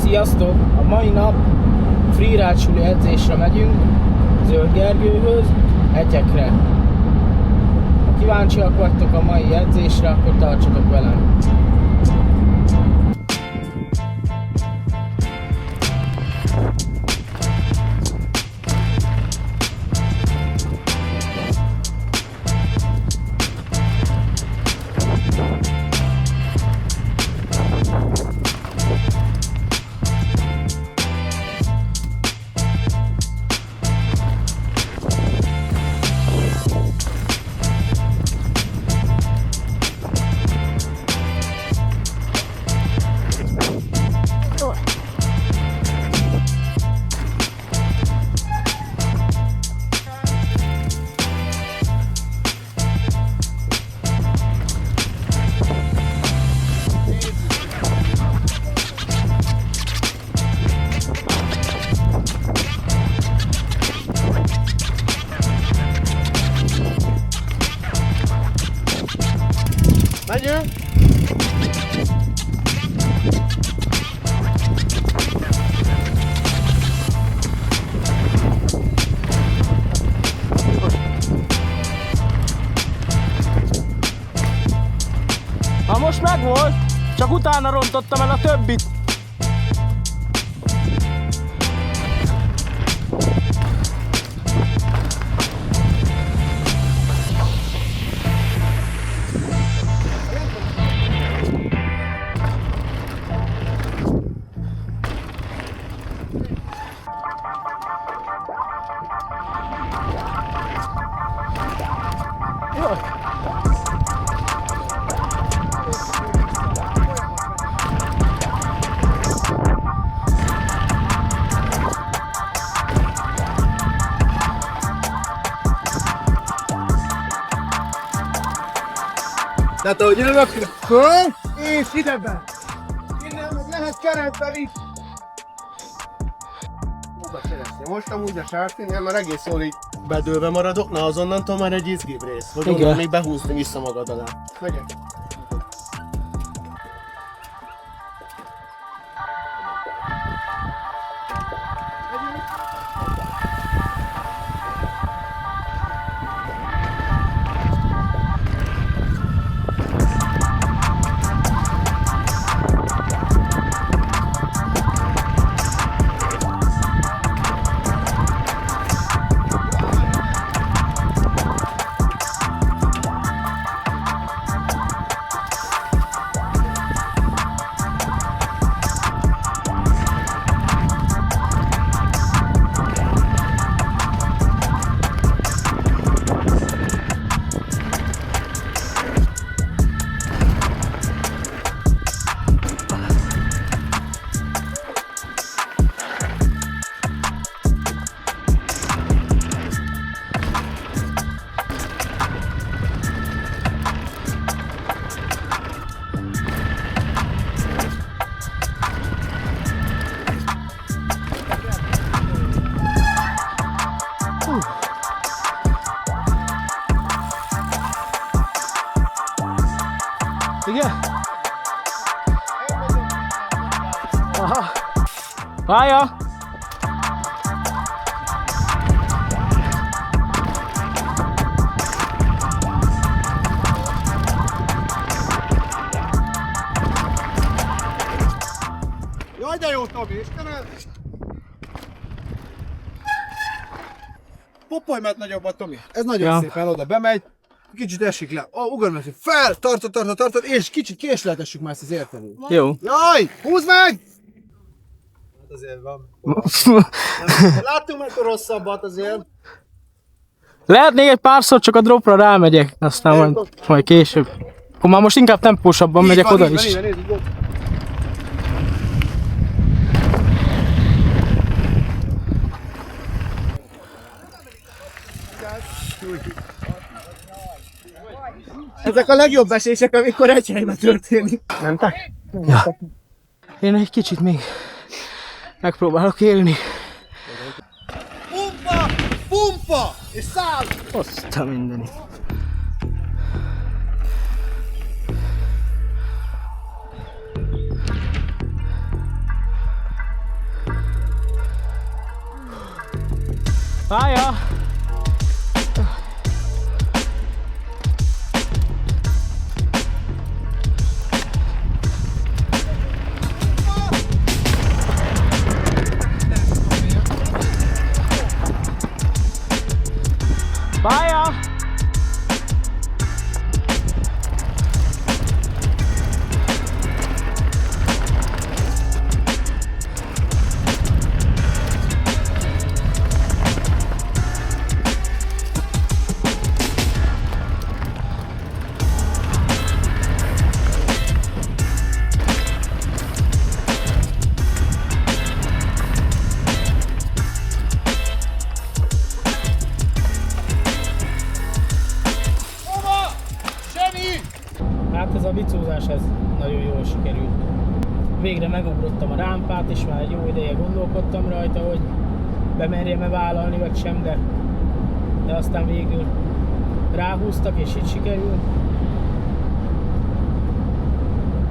Sziasztok! A mai nap freeride suli edzésre megyünk Zöld Gergőhöz, Etyekre. Ha kíváncsiak vagytok a mai edzésre, akkor tartsatok velem! Megyünk! Ha most megvolt, csak utána rontottam el a többit. Tehát ahogy jövök, föl, és idebe! Innen meg lehet keresztben is! Most amúgy a sárténél már egész jól így bedőlve maradok, na azonnantól már egy izgibb rész. Hogy onnan még behúzni vissza magad alá. Megyek. Igen? Aha. Várja! Jaj, de jó, Tomi, Istenem! Popolj mert nagyobbat, Tomi. Ez nagyon szépen oda bemegy. Kicsit esik le. Ugorj fel, tartod, és kicsit késleltessük már ezt az értelőt. Jó. Jaj, húzd meg! Hát azért van. Láttunk meg a rosszabbat azért. Lehet még egy párszor csak a dropra rámegyek, aztán majd később. Akkor már most inkább tempósabban megyek oda is. Ezek a legjobb esések, amikor egy helyben történik. Mentek? Ja. Én egy kicsit még megpróbálok élni. Pumpa! Pumpa! És száll! Azt a mindenit. Pálya! Pálya! Hát ez a bicózás, ez nagyon jól sikerült. Végre megugrottam a rámpát, és már egy jó ideje gondolkodtam rajta, hogy bemerjem-e vállalni, vagy sem, de aztán végül ráhúztak, és így sikerült.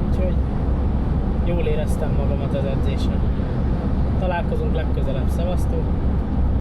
Úgyhogy jól éreztem magamat az edzésen. Találkozunk legközelebb, szevasztok!